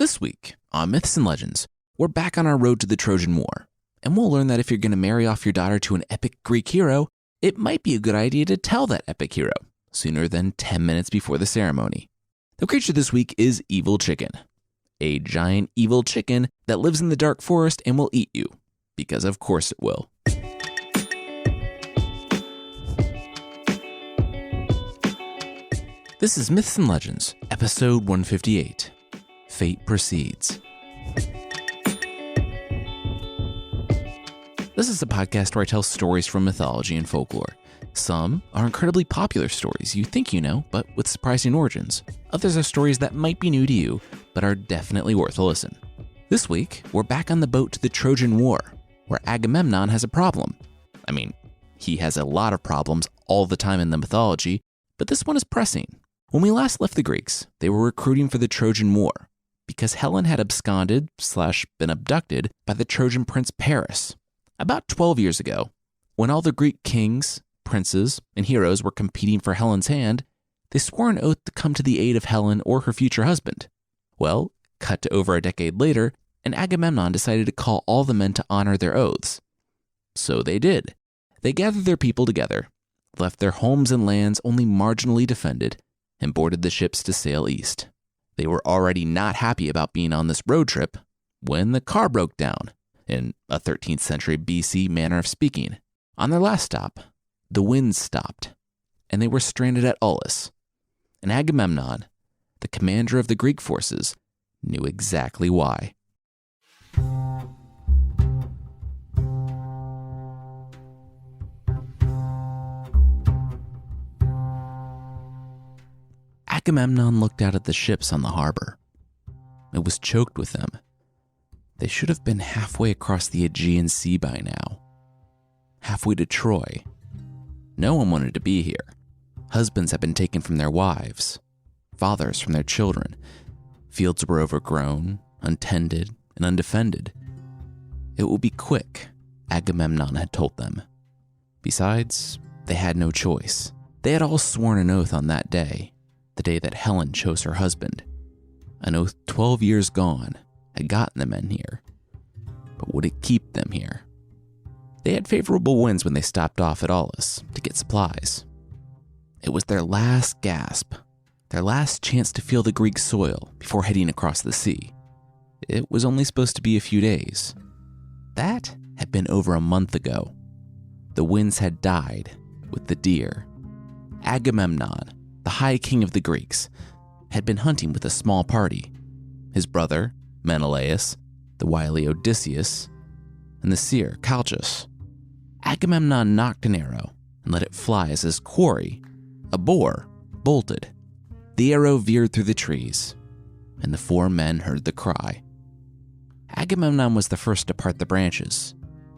This week on Myths and Legends, we're back on our road to the Trojan War, and we'll learn that if you're going to marry off your daughter to an epic Greek hero, it might be a good idea to tell that epic hero sooner than 10 minutes before the ceremony. The creature this week is Evil Chicken, a giant evil chicken that lives in the dark forest and will eat you, because of course it will. This is Myths and Legends, episode 158. Fate Proceeds. This is a podcast where I tell stories from mythology and folklore. Some are incredibly popular stories you think you know, but with surprising origins. Others are stories that might be new to you, but are definitely worth a listen. This week, we're back on the boat to the Trojan War, where Agamemnon has a problem. I mean, he has a lot of problems all the time in the mythology, but this one is pressing. When we last left the Greeks, they were recruiting for the Trojan War because Helen had absconded/been abducted by the Trojan prince Paris. About 12 years ago, when all the Greek kings, princes, and heroes were competing for Helen's hand, they swore an oath to come to the aid of Helen or her future husband. Well, cut to over a decade later, and Agamemnon decided to call all the men to honor their oaths. So they did. They gathered their people together, left their homes and lands only marginally defended, and boarded the ships to sail east. They were already not happy about being on this road trip when the car broke down, in a 13th century BC manner of speaking. On their last stop, the winds stopped, and they were stranded at Aulis. And Agamemnon, the commander of the Greek forces, knew exactly why. Agamemnon looked out at the ships on the harbor. It was choked with them. They should have been halfway across the Aegean Sea by now. Halfway to Troy. No one wanted to be here. Husbands had been taken from their wives. Fathers from their children. Fields were overgrown, untended, and undefended. It would be quick, Agamemnon had told them. Besides, they had no choice. They had all sworn an oath on that day, the day that Helen chose her husband. An oath 12 years gone had gotten the men here. But would it keep them here? They had favorable winds when they stopped off at Aulis to get supplies. It was their last gasp, their last chance to feel the Greek soil before heading across the sea. It was only supposed to be a few days. That had been over a month ago. The winds had died with the deer. Agamemnon, the high king of the Greeks, had been hunting with a small party. His brother, Menelaus, the wily Odysseus, and the seer, Calchas. Agamemnon knocked an arrow and let it fly as his quarry, a boar, bolted. The arrow veered through the trees, and the four men heard the cry. Agamemnon was the first to part the branches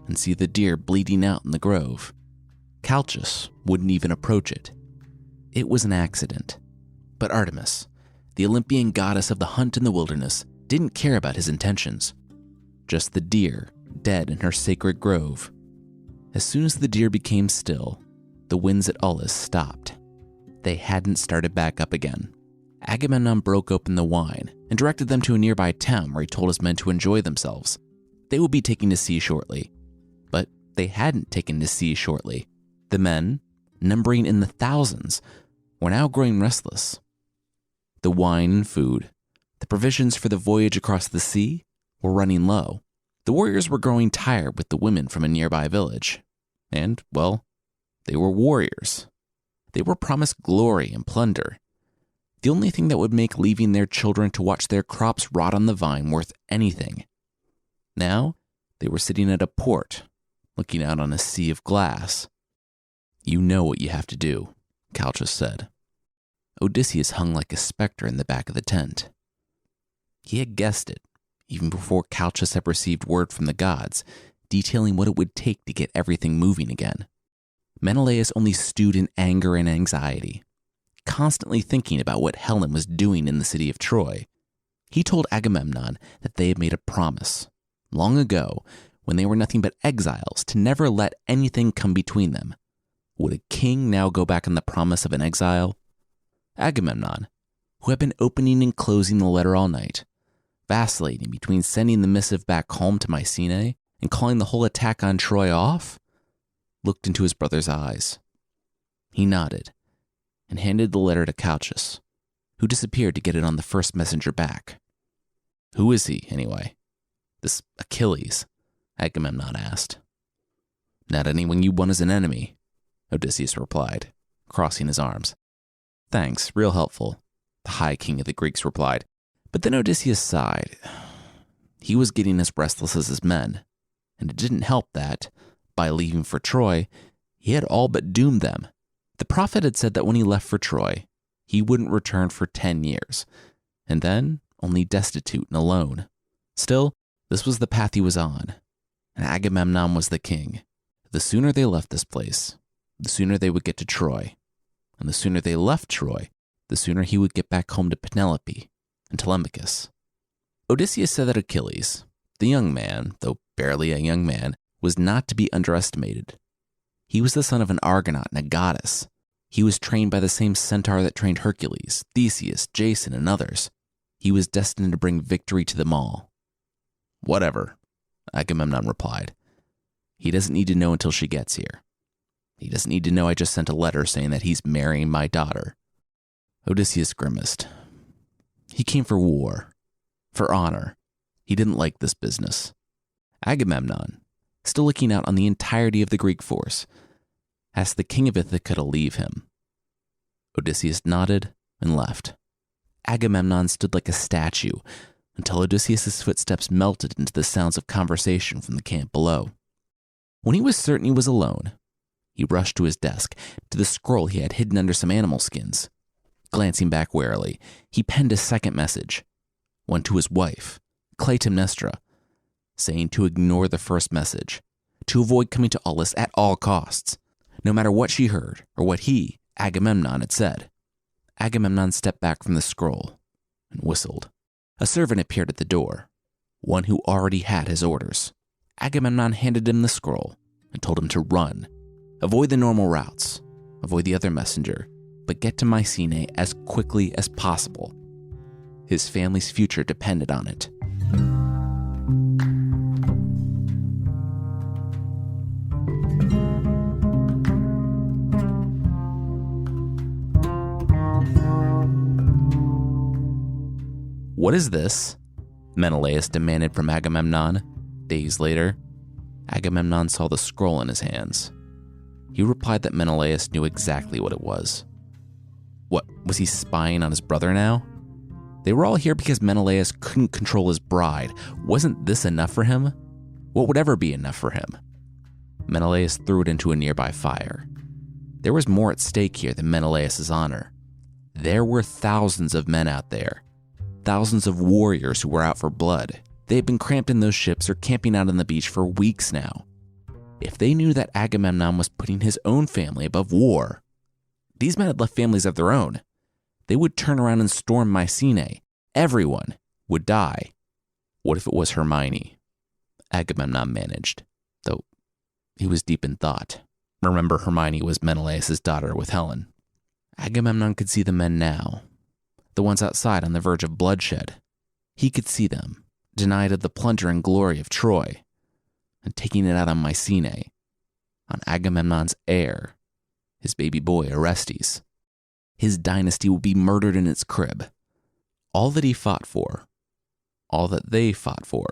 and see the deer bleeding out in the grove. Calchas wouldn't even approach it. It was an accident. But Artemis, the Olympian goddess of the hunt in the wilderness, didn't care about his intentions. Just the deer, dead in her sacred grove. As soon as the deer became still, the winds at Aulis stopped. They hadn't started back up again. Agamemnon broke open the wine and directed them to a nearby town where he told his men to enjoy themselves. They would be taking to sea shortly. But they hadn't taken to sea shortly. The men, numbering in the thousands, were now growing restless. The wine and food, the provisions for the voyage across the sea, were running low. The warriors were growing tired with the women from a nearby village. And, well, they were warriors. They were promised glory and plunder. The only thing that would make leaving their children to watch their crops rot on the vine worth anything. Now, they were sitting at a port, looking out on a sea of glass. "You know what you have to do," Calchas said. Odysseus hung like a specter in the back of the tent. He had guessed it, even before Calchas had received word from the gods, detailing what it would take to get everything moving again. Menelaus only stewed in anger and anxiety, constantly thinking about what Helen was doing in the city of Troy. He told Agamemnon that they had made a promise, long ago, when they were nothing but exiles, to never let anything come between them. Would a king now go back on the promise of an exile? Agamemnon, who had been opening and closing the letter all night, vacillating between sending the missive back home to Mycenae and calling the whole attack on Troy off, looked into his brother's eyes. He nodded and handed the letter to Calchas, who disappeared to get it on the first messenger back. "Who is he, anyway? This Achilles?" Agamemnon asked. "Not anyone you want as an enemy," Odysseus replied, crossing his arms. "Thanks, real helpful," the High King of the Greeks replied. But then Odysseus sighed. He was getting as restless as his men, and it didn't help that, by leaving for Troy, he had all but doomed them. The prophet had said that when he left for Troy, he wouldn't return for 10 years, and then only destitute and alone. Still, this was the path he was on, and Agamemnon was the king. The sooner they left this place, the sooner they would get to Troy, and the sooner they left Troy, the sooner he would get back home to Penelope and Telemachus. Odysseus said that Achilles, the young man, though barely a young man, was not to be underestimated. He was the son of an Argonaut and a goddess. He was trained by the same centaur that trained Hercules, Theseus, Jason, and others. He was destined to bring victory to them all. "Whatever," Agamemnon replied. "He doesn't need to know until she gets here. He doesn't need to know I just sent a letter saying that he's marrying my daughter." Odysseus grimaced. He came for war, for honor. He didn't like this business. Agamemnon, still looking out on the entirety of the Greek force, asked the king of Ithaca to leave him. Odysseus nodded and left. Agamemnon stood like a statue until Odysseus' footsteps melted into the sounds of conversation from the camp below. When he was certain he was alone, he rushed to his desk, to the scroll he had hidden under some animal skins. Glancing back warily, he penned a second message, one to his wife, Clytemnestra, saying to ignore the first message, to avoid coming to Aulis at all costs, no matter what she heard or what he, Agamemnon, had said. Agamemnon stepped back from the scroll and whistled. A servant appeared at the door, one who already had his orders. Agamemnon handed him the scroll and told him to run. Avoid the normal routes, avoid the other messenger, but get to Mycenae as quickly as possible. His family's future depended on it. "What is this?" Menelaus demanded from Agamemnon. Days later, Agamemnon saw the scroll in his hands. He replied that Menelaus knew exactly what it was. What, was he spying on his brother now? They were all here because Menelaus couldn't control his bride. Wasn't this enough for him? What would ever be enough for him? Menelaus threw it into a nearby fire. There was more at stake here than Menelaus' honor. There were thousands of men out there. Thousands of warriors who were out for blood. They had been cramped in those ships or camping out on the beach for weeks now. If they knew that Agamemnon was putting his own family above war, these men had left families of their own. They would turn around and storm Mycenae. Everyone would die. What if it was Hermione? Agamemnon managed, though he was deep in thought. Remember, Hermione was Menelaus' daughter with Helen. Agamemnon could see the men now, the ones outside on the verge of bloodshed. He could see them, denied of the plunder and glory of Troy, and taking it out on Mycenae, on Agamemnon's heir, his baby boy Orestes. His dynasty would be murdered in its crib. All that he fought for, all that they fought for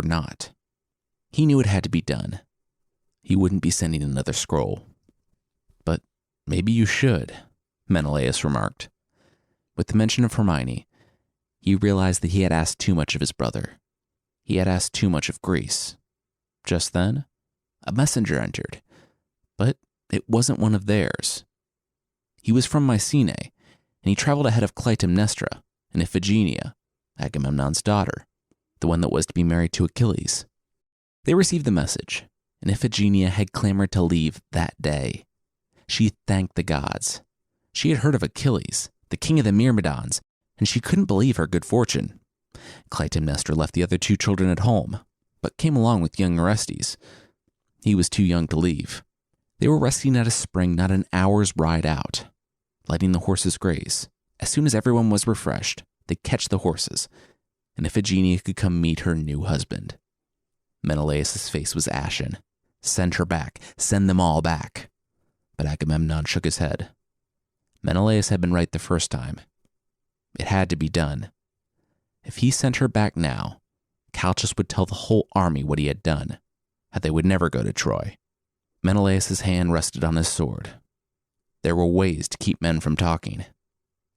naught. He knew it had to be done. He wouldn't be sending another scroll. But maybe you should, Menelaus remarked. With the mention of Hermione, he realized that he had asked too much of his brother. He had asked too much of Greece. Just then, a messenger entered, but it wasn't one of theirs. He was from Mycenae, and he traveled ahead of Clytemnestra and Iphigenia, Agamemnon's daughter, the one that was to be married to Achilles. They received the message, and Iphigenia had clamored to leave that day. She thanked the gods. She had heard of Achilles, the king of the Myrmidons, and she couldn't believe her good fortune. Clytemnestra left the other two children at home, but came along with young Orestes. He was too young to leave. They were resting at a spring not an hour's ride out, letting the horses graze. As soon as everyone was refreshed, they'd catch the horses and Iphigenia could come meet her new husband. Menelaus' face was ashen. Send her back. Send them all back. But Agamemnon shook his head. Menelaus had been right the first time. It had to be done. If he sent her back now, Calchas would tell the whole army what he had done, that they would never go to Troy. Menelaus' hand rested on his sword. There were ways to keep men from talking.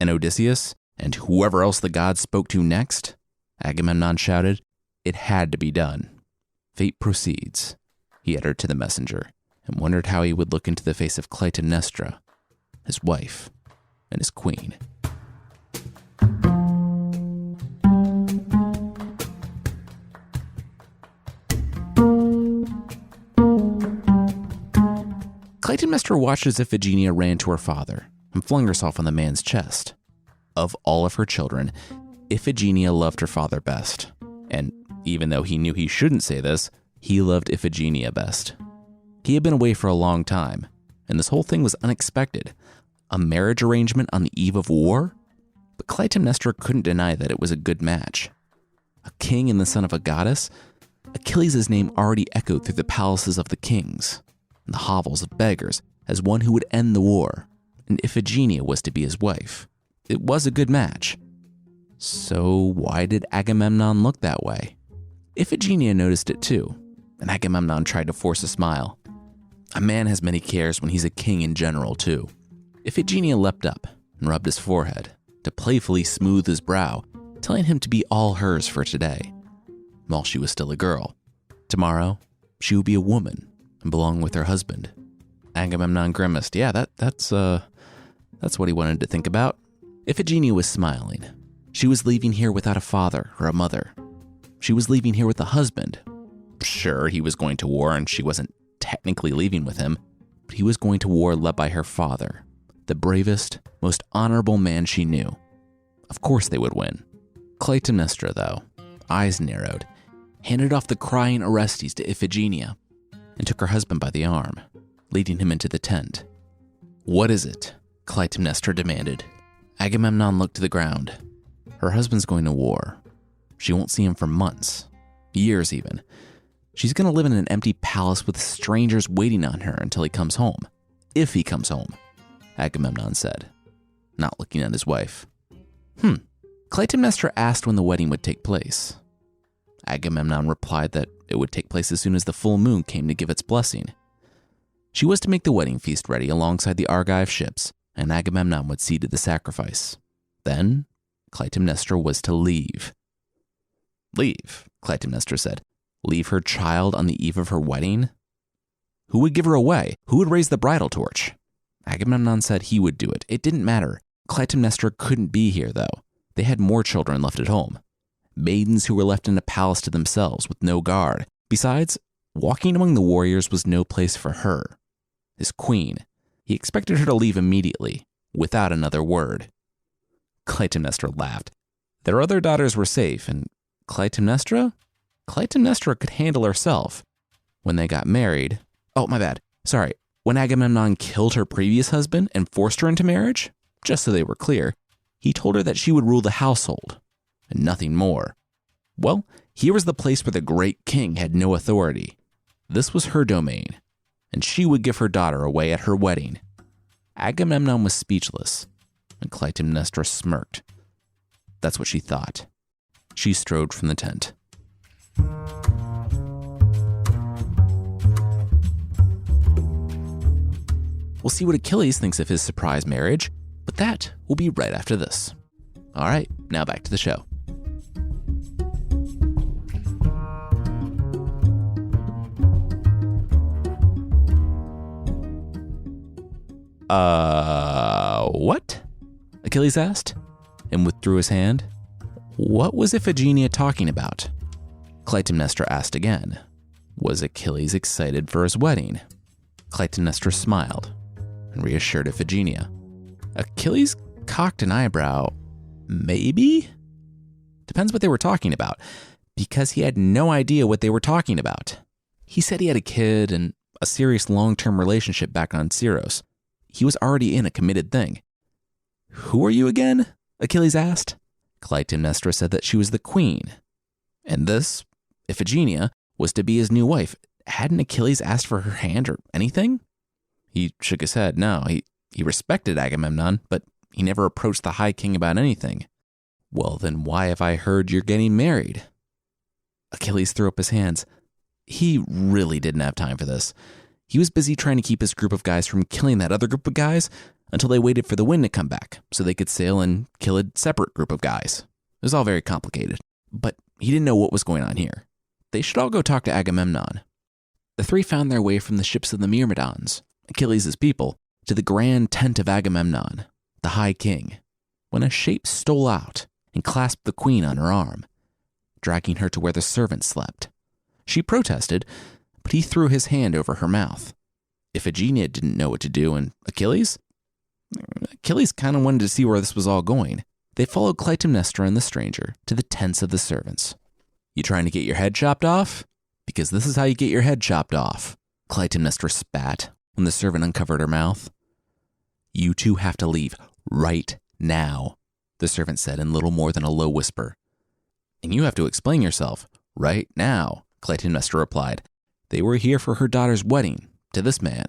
And Odysseus, and whoever else the gods spoke to next, Agamemnon shouted, it had to be done. Fate proceeds, he uttered to the messenger, and wondered how he would look into the face of Clytemnestra, his wife, and his queen. Clytemnestra watched as Iphigenia ran to her father and flung herself on the man's chest. Of all of her children, Iphigenia loved her father best. And even though he knew he shouldn't say this, he loved Iphigenia best. He had been away for a long time, and this whole thing was unexpected. A marriage arrangement on the eve of war? But Clytemnestra couldn't deny that it was a good match. A king and the son of a goddess? Achilles' name already echoed through the palaces of the kings and the hovels of beggars as one who would end the war, and Iphigenia was to be his wife. It was a good match. So why did Agamemnon look that way? Iphigenia noticed it too, and Agamemnon tried to force a smile. A man has many cares when he's a king in general too. Iphigenia leapt up and rubbed his forehead to playfully smooth his brow, telling him to be all hers for today, while she was still a girl. Tomorrow, she would be a woman and belong with her husband. Agamemnon grimaced. Yeah, that's what he wanted to think about. Iphigenia was smiling. She was leaving here without a father or a mother. She was leaving here with a husband. Sure, he was going to war and she wasn't technically leaving with him, but he was going to war led by her father, the bravest, most honorable man she knew. Of course they would win. Clytemnestra, though, eyes narrowed, handed off the crying Orestes to Iphigenia and took her husband by the arm, leading him into the tent. What is it? Clytemnestra demanded. Agamemnon looked to the ground. Her husband's going to war. She won't see him for months, years even. She's going to live in an empty palace with strangers waiting on her until he comes home. If he comes home, Agamemnon said, not looking at his wife. Clytemnestra asked when the wedding would take place. Agamemnon replied that it would take place as soon as the full moon came to give its blessing. She was to make the wedding feast ready alongside the Argive ships, and Agamemnon would see to the sacrifice. Then, Clytemnestra was to leave. Leave, Clytemnestra said. Leave her child on the eve of her wedding? Who would give her away? Who would raise the bridal torch? Agamemnon said he would do it. It didn't matter. Clytemnestra couldn't be here, though. They had more children left at home. Maidens who were left in a palace to themselves with no guard. Besides, walking among the warriors was no place for her. His queen. He expected her to leave immediately, without another word. Clytemnestra laughed. Their other daughters were safe, and Clytemnestra? Clytemnestra could handle herself. When they got married... Oh, my bad. Sorry. When Agamemnon killed her previous husband and forced her into marriage, just so they were clear, he told her that she would rule the household, and nothing more. Well, here was the place where the great king had no authority. This was her domain, and she would give her daughter away at her wedding. Agamemnon was speechless, and Clytemnestra smirked. That's what she thought. She strode from the tent. We'll see what Achilles thinks of his surprise marriage, but that will be right after this. All right, now back to the show. What? Achilles asked, and withdrew his hand. What was Iphigenia talking about? Clytemnestra asked again. Was Achilles excited for his wedding? Clytemnestra smiled and reassured Iphigenia. Achilles cocked an eyebrow. Maybe? Depends what they were talking about, because he had no idea what they were talking about. He said he had a kid and a serious long-term relationship back on Syros. He was already in a committed thing. Who are you again? Achilles asked. Clytemnestra said that she was the queen, and this, Iphigenia, was to be his new wife. Hadn't Achilles asked for her hand or anything? He shook his head. No, he respected Agamemnon, but he never approached the High King about anything. Well, then why have I heard you're getting married? Achilles threw up his hands. He really didn't have time for this. He was busy trying to keep his group of guys from killing that other group of guys until they waited for the wind to come back so they could sail and kill a separate group of guys. It was all very complicated, but he didn't know what was going on here. They should all go talk to Agamemnon. The three found their way from the ships of the Myrmidons, Achilles' people, to the grand tent of Agamemnon, the High King, when a shape stole out and clasped the queen on her arm, dragging her to where the servant slept. She protested, but he threw his hand over her mouth. Iphigenia didn't know what to do, and Achilles kind of wanted to see where this was all going. They followed Clytemnestra and the stranger to the tents of the servants. You trying to get your head chopped off? Because this is how you get your head chopped off, Clytemnestra spat when the servant uncovered her mouth. You two have to leave right now, the servant said in little more than a low whisper. And you have to explain yourself right now, Clytemnestra replied. They were here for her daughter's wedding to this man.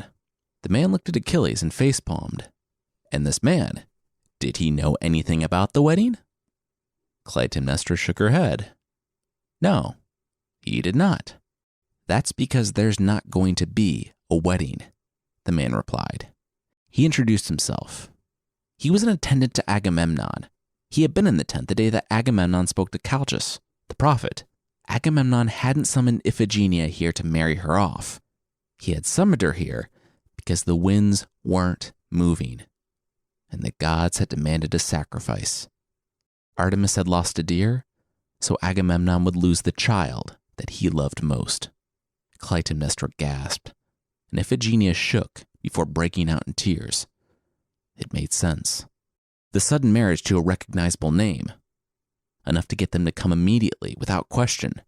The man looked at Achilles and facepalmed. And this man, did he know anything about the wedding? Clytemnestra shook her head. No, he did not. That's because there's not going to be a wedding, the man replied. He introduced himself. He was an attendant to Agamemnon. He had been in the tent the day that Agamemnon spoke to Calchas, the prophet. Agamemnon hadn't summoned Iphigenia here to marry her off. He had summoned her here because the winds weren't moving, and the gods had demanded a sacrifice. Artemis had lost a deer, so Agamemnon would lose the child that he loved most. Clytemnestra gasped, and Iphigenia shook before breaking out in tears. It made sense. The sudden marriage to a recognizable name, enough to get them to come immediately without question,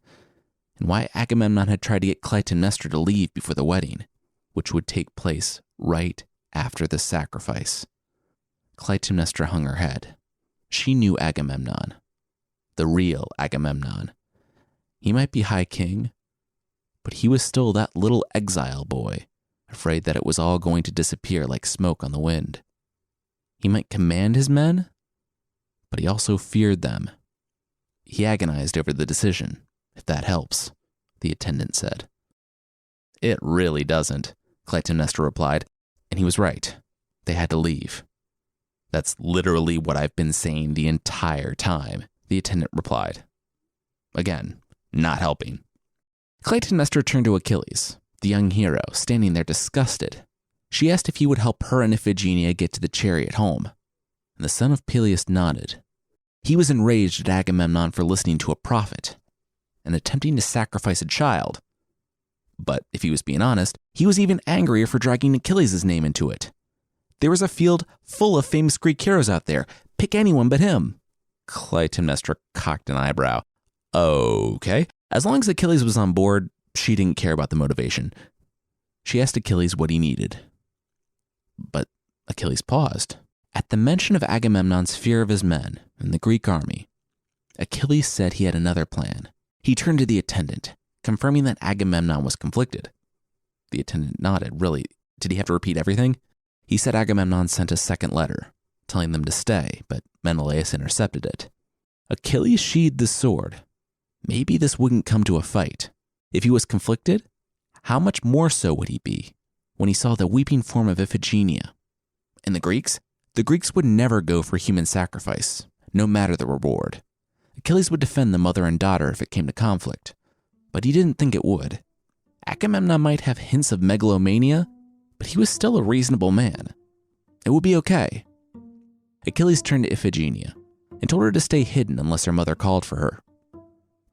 and why Agamemnon had tried to get Clytemnestra to leave before the wedding, which would take place right after the sacrifice. Clytemnestra hung her head. She knew Agamemnon, the real Agamemnon. He might be High King, but he was still that little exile boy, afraid that it was all going to disappear like smoke on the wind. He might command his men, but he also feared them. He agonized over the decision, if that helps, the attendant said. It really doesn't, Clytemnestra replied, and he was right. They had to leave. That's literally what I've been saying the entire time, the attendant replied. Again, not helping. Clytemnestra turned to Achilles, the young hero, standing there disgusted. She asked if he would help her and Iphigenia get to the chariot home, and the son of Peleus nodded. He was enraged at Agamemnon for listening to a prophet and attempting to sacrifice a child. But if he was being honest, he was even angrier for dragging Achilles' name into it. There was a field full of famous Greek heroes out there. Pick anyone but him. Clytemnestra cocked an eyebrow. Okay. As long as Achilles was on board, she didn't care about the motivation. She asked Achilles what he needed. But Achilles paused. At the mention of Agamemnon's fear of his men and the Greek army, Achilles said he had another plan. He turned to the attendant, confirming that Agamemnon was conflicted. The attendant nodded. Really? Did he have to repeat everything? He said Agamemnon sent a second letter, telling them to stay, but Menelaus intercepted it. Achilles sheathed the sword. Maybe this wouldn't come to a fight. If he was conflicted, how much more so would he be when he saw the weeping form of Iphigenia? And the Greeks would never go for human sacrifice, no matter the reward. Achilles would defend the mother and daughter if it came to conflict, but he didn't think it would. Agamemnon might have hints of megalomania, but he was still a reasonable man. It would be okay. Achilles turned to Iphigenia and told her to stay hidden unless her mother called for her.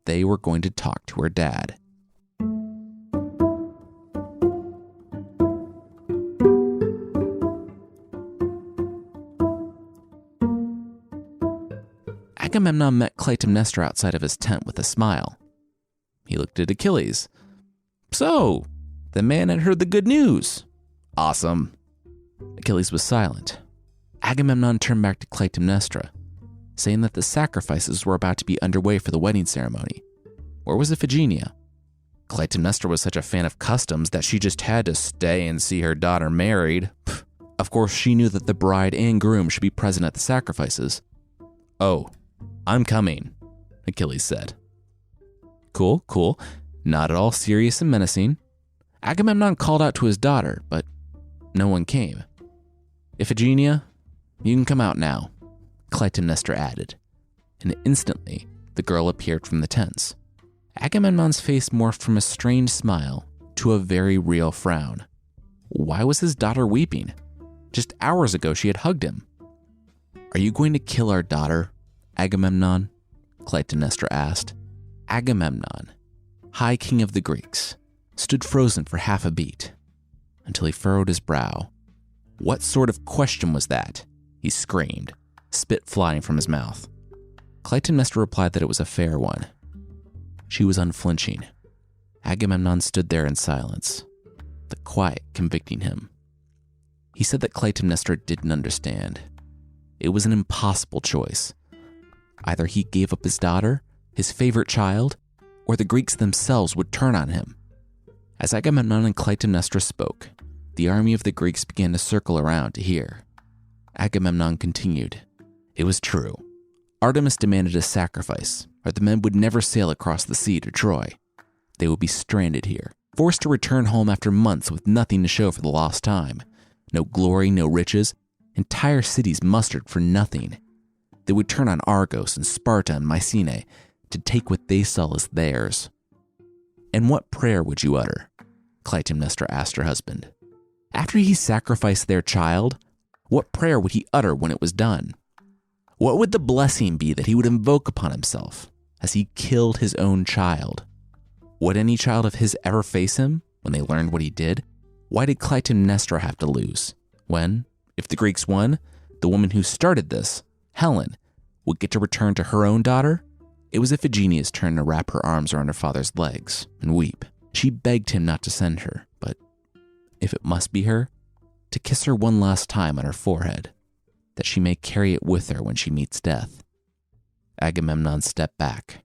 They were going to talk to her dad. Agamemnon met Clytemnestra outside of his tent with a smile. He looked at Achilles. So, the man had heard the good news. Awesome. Achilles was silent. Agamemnon turned back to Clytemnestra. saying that the sacrifices were about to be underway for the wedding ceremony. Where was Iphigenia? Clytemnestra was such a fan of customs that she just had to stay and see her daughter married. Of course, she knew that the bride and groom should be present at the sacrifices. "Oh, I'm coming," Achilles said. Cool. Not at all serious and menacing. Agamemnon called out to his daughter, but no one came. "Iphigenia, you can come out now," Clytemnestra added, and instantly the girl appeared from the tents. Agamemnon's face morphed from a strange smile to a very real frown. Why was his daughter weeping? Just hours ago she had hugged him. "Are you going to kill our daughter, Agamemnon?" Clytemnestra asked. Agamemnon, High King of the Greeks, stood frozen for half a beat, until he furrowed his brow. "What sort of question was that?" he screamed, spit flying from his mouth. Clytemnestra replied that it was a fair one. She was unflinching. Agamemnon stood there in silence, the quiet convicting him. He said that Clytemnestra didn't understand. It was an impossible choice. Either he gave up his daughter, his favorite child, or the Greeks themselves would turn on him. As Agamemnon and Clytemnestra spoke, the army of the Greeks began to circle around to hear. Agamemnon continued. It was true. Artemis demanded a sacrifice, or the men would never sail across the sea to Troy. They would be stranded here, forced to return home after months with nothing to show for the lost time. No glory, no riches, entire cities mustered for nothing. They would turn on Argos and Sparta and Mycenae to take what they saw as theirs. "And what prayer would you utter?" Clytemnestra asked her husband. After he sacrificed their child, what prayer would he utter when it was done? What would the blessing be that he would invoke upon himself as he killed his own child? Would any child of his ever face him when they learned what he did? Why did Clytemnestra have to lose when, if the Greeks won, the woman who started this, Helen, would get to return to her own daughter? It was Iphigenia's turn to wrap her arms around her father's legs and weep. She begged him not to send her, but if it must be her, to kiss her one last time on her forehead, that she may carry it with her when she meets death. Agamemnon stepped back.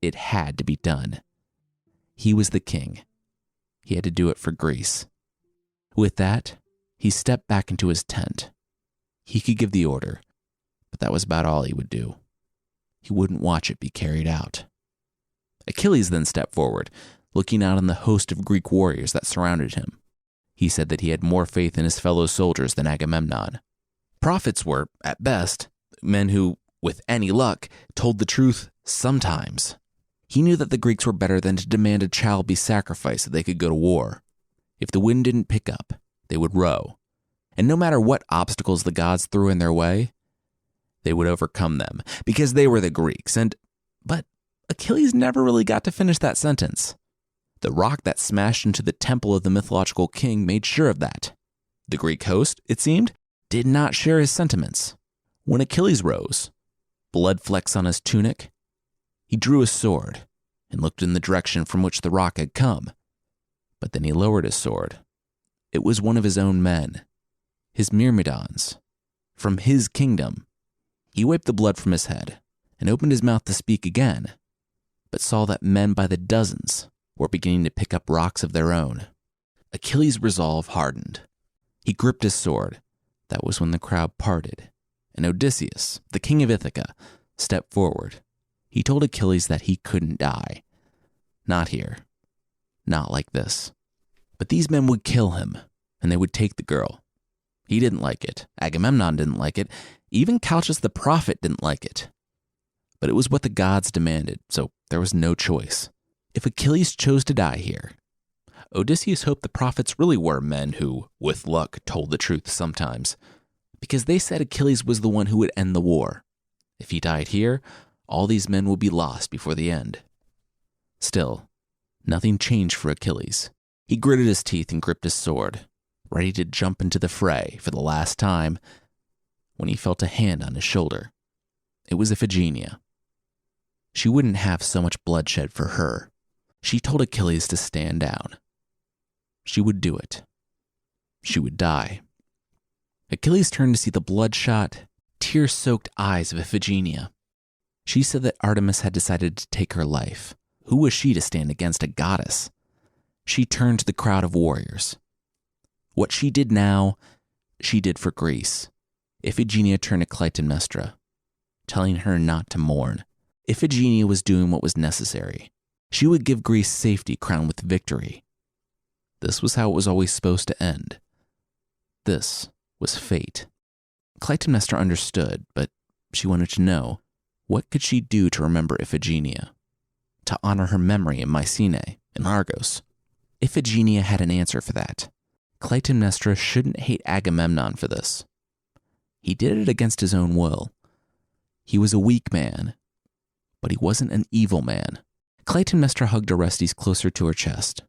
It had to be done. He was the king. He had to do it for Greece. With that, he stepped back into his tent. He could give the order, but that was about all he would do. He wouldn't watch it be carried out. Achilles then stepped forward, looking out on the host of Greek warriors that surrounded him. He said that he had more faith in his fellow soldiers than Agamemnon. Prophets were, at best, men who, with any luck, told the truth sometimes. He knew that the Greeks were better than to demand a child be sacrificed so they could go to war. If the wind didn't pick up, they would row. And no matter what obstacles the gods threw in their way, they would overcome them, because they were the Greeks. But Achilles never really got to finish that sentence. The rock that smashed into the temple of the mythological king made sure of that. The Greek host, it seemed, did not share his sentiments. When Achilles rose, blood flecks on his tunic, he drew his sword and looked in the direction from which the rock had come. But then he lowered his sword. It was one of his own men, his Myrmidons, from his kingdom. He wiped the blood from his head and opened his mouth to speak again, but saw that men by the dozens were beginning to pick up rocks of their own. Achilles' resolve hardened. He gripped his sword. That was when the crowd parted, and Odysseus, the king of Ithaca, stepped forward. He told Achilles that he couldn't die. Not here. Not like this. But these men would kill him, and they would take the girl. He didn't like it. Agamemnon didn't like it. Even Calchas the prophet didn't like it. But it was what the gods demanded, so there was no choice. If Achilles chose to die here, Odysseus hoped the prophets really were men who, with luck, told the truth sometimes, because they said Achilles was the one who would end the war. If he died here, all these men would be lost before the end. Still, nothing changed for Achilles. He gritted his teeth and gripped his sword, ready to jump into the fray for the last time, when he felt a hand on his shoulder. It was Iphigenia. She wouldn't have so much bloodshed for her. She told Achilles to stand down. She would do it. She would die. Achilles turned to see the bloodshot, tear-soaked eyes of Iphigenia. She said that Artemis had decided to take her life. Who was she to stand against a goddess? She turned to the crowd of warriors. What she did now, she did for Greece. Iphigenia turned to Clytemnestra, telling her not to mourn. Iphigenia was doing what was necessary. She would give Greece safety crowned with victory. This was how it was always supposed to end. This was fate. Clytemnestra understood, but she wanted to know, what could she do to remember Iphigenia? To honor her memory in Mycenae, in Argos? Iphigenia had an answer for that. Clytemnestra shouldn't hate Agamemnon for this. He did it against his own will. He was a weak man, but he wasn't an evil man. Clytemnestra hugged Orestes closer to her chest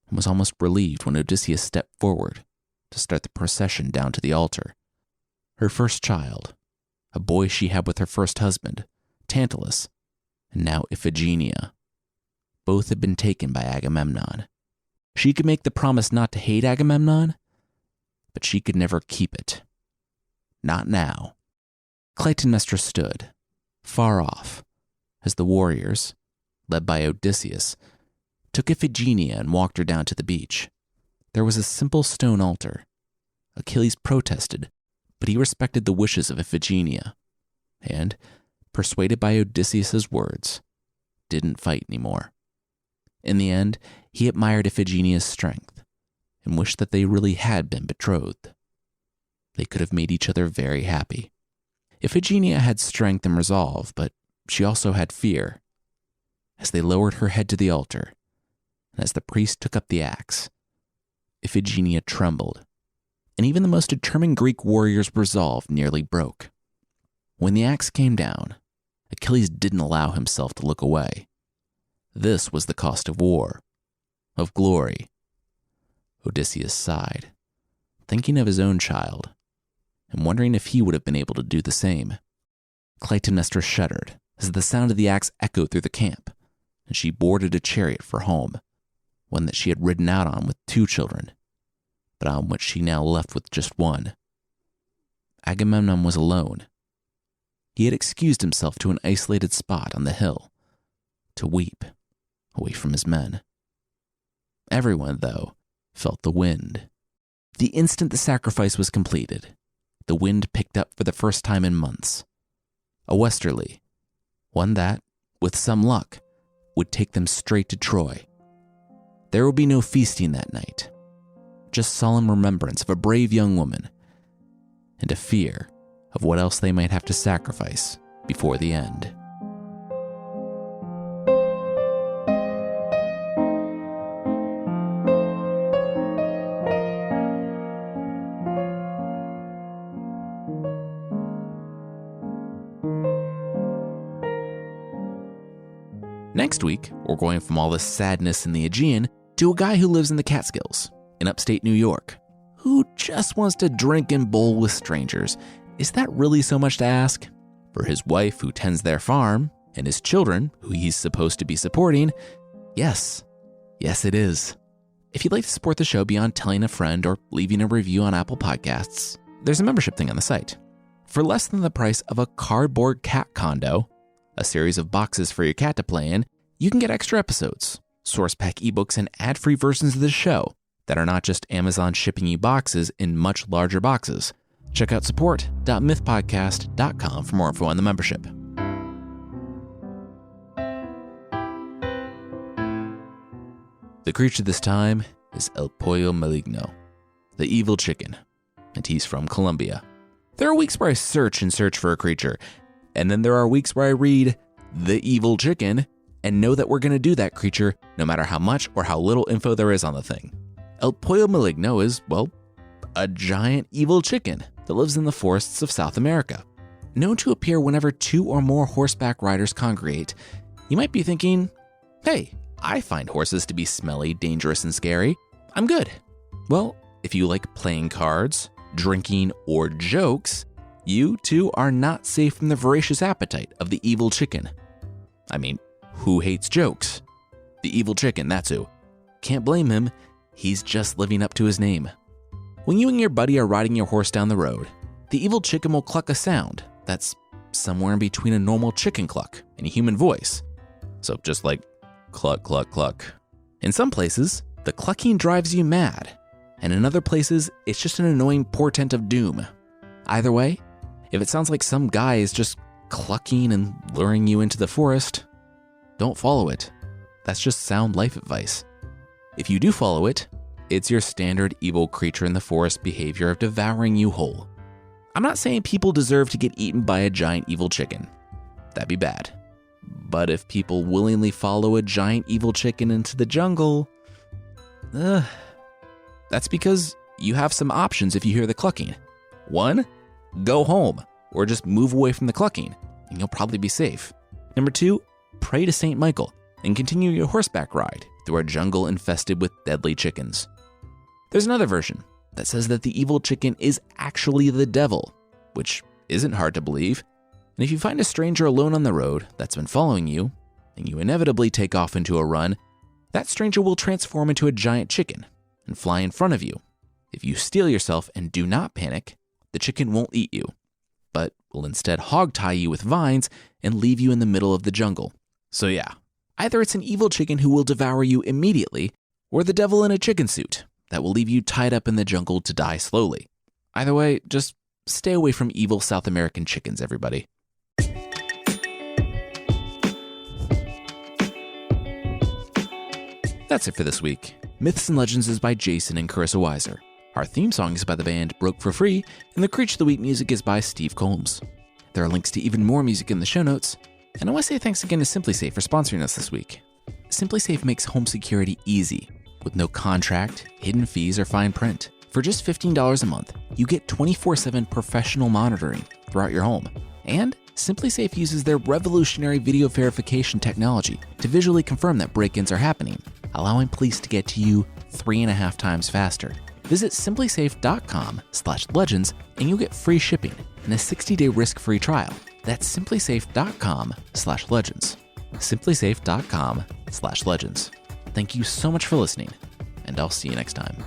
and was almost relieved when Odysseus stepped forward to start the procession down to the altar. Her first child, a boy she had with her first husband, Tantalus, and now Iphigenia. Both had been taken by Agamemnon. She could make the promise not to hate Agamemnon, but she could never keep it. Not now. Clytemnestra stood, far off, as the warriors, led by Odysseus, took Iphigenia and walked her down to the beach. There was a simple stone altar. Achilles protested, but he respected the wishes of Iphigenia, and, persuaded by Odysseus's words, didn't fight anymore. In the end, he admired Iphigenia's strength and wished that they really had been betrothed. They could have made each other very happy. Iphigenia had strength and resolve, but she also had fear. As they lowered her head to the altar, and as the priest took up the axe, Iphigenia trembled, and even the most determined Greek warrior's resolve nearly broke. When the axe came down, Achilles didn't allow himself to look away. This was the cost of war, of glory. Odysseus sighed, thinking of his own child, and wondering if he would have been able to do the same. Clytemnestra shuddered as the sound of the axe echoed through the camp, and she boarded a chariot for home, one that she had ridden out on with 2 children, but on which she now left with just one. Agamemnon was alone. He had excused himself to an isolated spot on the hill to weep away from his men. Everyone, though, felt the wind. The instant the sacrifice was completed, the wind picked up for the first time in months. A westerly, one that, with some luck, would take them straight to Troy. There would be no feasting that night, just solemn remembrance of a brave young woman and a fear of what else they might have to sacrifice before the end. Next week, we're going from all the sadness in the Aegean to a guy who lives in the Catskills, in upstate New York, who just wants to drink and bowl with strangers. Is that really so much to ask? For his wife, who tends their farm, and his children, who he's supposed to be supporting, yes, it is. If you'd like to support the show beyond telling a friend or leaving a review on Apple Podcasts, there's a membership thing on the site. For less than the price of a cardboard cat condo, a series of boxes for your cat to play in, you can get extra episodes, source pack ebooks, and ad-free versions of the show that are not just Amazon shipping you boxes in much larger boxes. Check out support.mythpodcast.com for more info on the membership. The creature this time is El Pollo Maligno, the evil chicken, and he's from Colombia. There are weeks where I search for a creature, and then there are weeks where I read the evil chicken and know that we're going to do that creature no matter how much or how little info there is on the thing. El Pollo Maligno is, well, a giant evil chicken that lives in the forests of South America. Known to appear whenever 2 or more horseback riders congregate, you might be thinking, hey, I find horses to be smelly, dangerous, and scary. I'm good. Well, if you like playing cards, drinking, or jokes, you too are not safe from the voracious appetite of the evil chicken. I mean, who hates jokes? The evil chicken, that's who. Can't blame him, he's just living up to his name. When you and your buddy are riding your horse down the road, the evil chicken will cluck a sound that's somewhere in between a normal chicken cluck and a human voice. So just like cluck, cluck, cluck. In some places, the clucking drives you mad, and in other places, it's just an annoying portent of doom. Either way, if it sounds like some guy is just clucking and luring you into the forest, don't follow it. That's just sound life advice. If you do follow it, it's your standard evil creature in the forest behavior of devouring you whole. I'm not saying people deserve to get eaten by a giant evil chicken. That'd be bad. But if people willingly follow a giant evil chicken into the jungle, that's because you have some options if you hear the clucking. 1, go home, or just move away from the clucking, and you'll probably be safe. Number 2, pray to St. Michael and continue your horseback ride through a jungle infested with deadly chickens. There's another version that says that the evil chicken is actually the devil, which isn't hard to believe. And if you find a stranger alone on the road that's been following you, and you inevitably take off into a run, that stranger will transform into a giant chicken and fly in front of you. If you steel yourself and do not panic, the chicken won't eat you, but will instead hog-tie you with vines and leave you in the middle of the jungle. So yeah, either it's an evil chicken who will devour you immediately, or the devil in a chicken suit that will leave you tied up in the jungle to die slowly. Either way, just stay away from evil South American chickens, everybody. That's it for this week. Myths and Legends is by Jason and Carissa Weiser. Our theme song is by the band Broke for Free, and the Creature of the Week music is by Steve Combs. There are links to even more music in the show notes, and I want to say thanks again to SimpliSafe for sponsoring us this week. SimpliSafe makes home security easy, with no contract, hidden fees, or fine print. For just $15 a month, you get 24/7 professional monitoring throughout your home. And SimpliSafe uses their revolutionary video verification technology to visually confirm that break-ins are happening, allowing police to get to you 3.5 times faster. Visit simplysafe.com/legends and you'll get free shipping and a 60-day risk-free trial. That's simplysafe.com/legends. simplysafe.com/legends. Thank you so much for listening, and I'll see you next time.